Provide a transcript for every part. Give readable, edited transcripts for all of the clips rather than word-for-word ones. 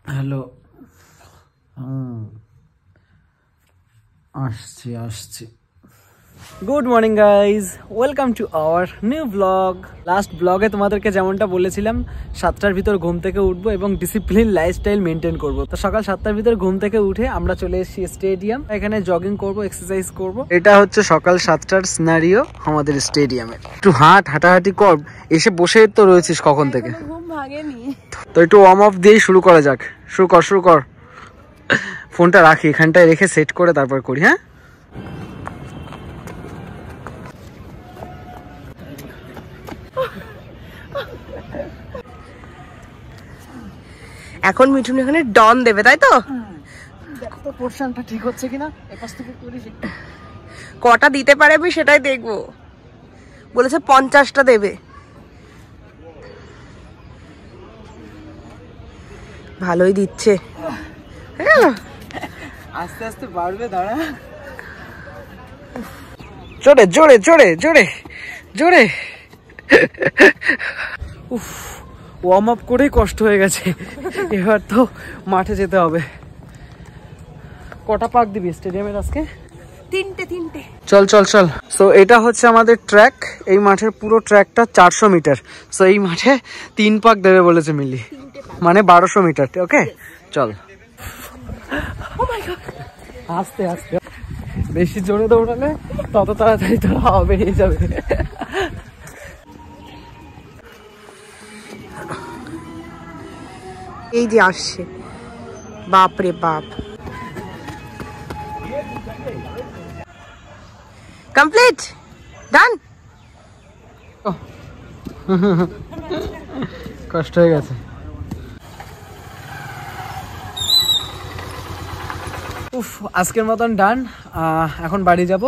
Hello. আসছি। Good morning guys, welcome to our new blog. Last ব্লগে তোমাদেরকে যেমনটা বলেছিলাম 7টার ভিতর ঘুম থেকে উঠবো এবং ডিসিপ্লিন লাইফস্টাইল মেনটেন করব। তো সকাল 7টার ভিতর ঘুম থেকে উঠে আমরা চলে এসেছি স্টেডিয়াম। এখানে জগিং করব, এক্সারসাইজ করব। এটা হচ্ছে সকাল 7টার সিনারিও আমাদের স্টেডিয়ামে। একটু হাঁটাহাঁটি কর, এসে বসে তো রয়েছিস কখন থেকে। ঘুম ভাগেনি তো একটু ওয়ার্ম আপ দিয়েই শুরু করা যাক। শুরু কর। ফোনটা রাখি এখানটায়, রেখে সেট করে তারপর করি। হ্যাঁ, এখন মিঠুন এখানে ডন দেবে, তাই তো? দেখো তো পোরশনটা ঠিক হচ্ছে কিনা, এপাশ থেকে করিস। কটা দিতে পারে আমি সেটাই দেখবো। বলেছে 50টা দেবে। ভালোই দিচ্ছে। আস্তে আস্তে বাড়বে, দাঁড়া। জোরে জোরে জোরে জোরে জোরে। উফ, ওয়ার্ম আপ করেই কষ্ট হয়ে গেছে, এবার তো মাঠে যেতে হবে। কটা পাক দিবি স্টেডিয়ামের আজকে? তিনটে। চল চল চল। সো এটা হচ্ছে আমাদের ট্র্যাক। এই মাঠের পুরো ট্র্যাকটা 400 মিটার। সো এই মাঠে 3 পাক দেবে বলেছে মিলি, মানে 1200 মিটার। ওকে চল। আস্তে আস্তে, বেশি জোরে দৌড়ালে তত তাড়াতাড়ি তোর হাওয়া বেরিয়ে যাবে। এই যে আসছে, বাপ রে বাপ। কমপ্লিট, ডান। কষ্ট হয়ে গেছে। উফ, আজকের মতন ডান। এখন বাড়ি যাব,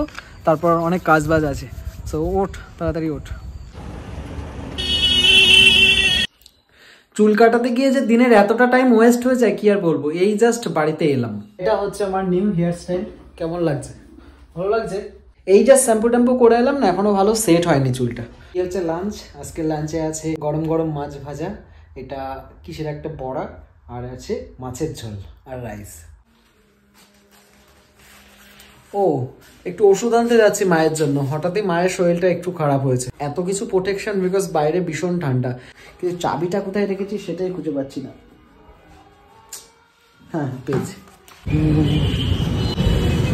তারপর অনেক কাজ বাজ আছে। সো ওঠ, তাড়াতাড়ি ওঠ। চুল কাটাতে গিয়ে যে দিনের এতটা টাইম ওয়েস্ট হয়ে যায় কি আর বলবো। এই জাস্ট বাড়িতে এলাম। এটা হচ্ছে আমার নিউ হেয়ার স্টাইল। কেমন লাগছে? ভালো লাগছে। এই জাস্ট শ্যাম্পু ট্যাম্পু করে এলাম না, এখনো ভালো সেট হয়নি চুলটা। এই হচ্ছে লাঞ্চ। আজকে লাঞ্চে আছে গরম গরম মাছ ভাজা, এটা কিসের একটা বড়া, আর আছে মাছের ঝোল আর রাইস। ও, একটু ওষুধ আনতে যাচ্ছি মায়ের জন্য। হঠাৎই মায়ের শরীরটা একটু খারাপ হয়েছে। এত কিছু প্রোটেকশন বিকজ বাইরে ভীষণ ঠান্ডা, কিন্তু চাবিটা কোথায় রেখেছি সেটাই খুঁজে পাচ্ছি না। হ্যাঁ, পেয়েছি।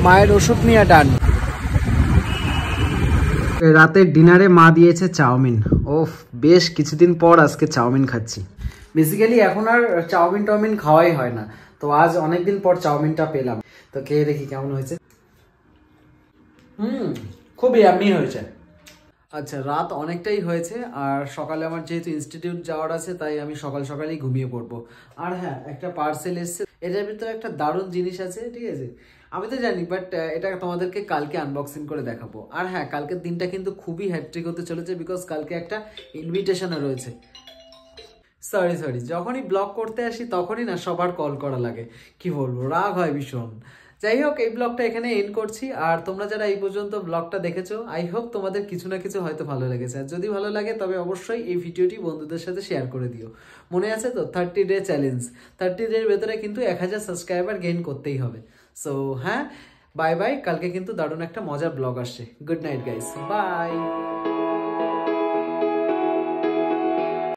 মায়ের ওষুধ নিয়ে ডান। রাতের ডিনারে মা দিয়েছে চাউমিন। ওফ, বেশ কিছুদিন পর আজকে চাউমিন খাচ্ছি। বেসিক্যালি এখন আর চাউমিন খাওয়াই হয় না, তো আজ অনেকদিন পর চাউমিনটা পেলাম। তো খেয়ে দেখি কেমন হয়েছে। খুব ইয়াম্মি হয়েছে। আচ্ছা, রাত অনেকটাই হয়েছে, আর সকালে আমার যেহেতু ইনস্টিটিউট যাওয়ার আছে তাই আমি সকালেই ঘুমিয়ে পড়বো। আর হ্যাঁ, একটা পার্সেল এসছে, এটার ভিতরে একটা দারুণ জিনিস আছে, ঠিক আছে? আমি তো জানি, বাট এটা তোমাদেরকে কালকে আনবক্সিং করে দেখাবো। আর হ্যাঁ, কালকের দিনটা কিন্তু খুবই হ্যাট্রিক হতে চলেছে, বিকজ কালকে একটা ইনভিটেশনও রয়েছে। সরি, যখনই ব্লগ করতে আসি তখনই না সবার কল করা লাগে, কি বলবো, রাগ হয় ভীষণ। যাই হোক, এই ব্লগটা এখানে এন্ড করছি। আর তোমরা যারা এই পর্যন্ত ব্লগটা দেখেছো, আই হোপ তোমাদের কিছু না কিছু হয়তো ভালো লেগেছে। আর যদি ভালো লাগে তবে অবশ্যই এই ভিডিওটি বন্ধুদের সাথে শেয়ার করে দিও। মনে আছে তো 30 ডে চ্যালেঞ্জ, 30 ডের ভেতরে কিন্তু 1000 সাবস্ক্রাইবার গেইন করতেই হবে। সো হ্যাঁ, বাই বাই। কালকে কিন্তু দারুণ একটা মজার ব্লগ আসছে। Good night guys, by.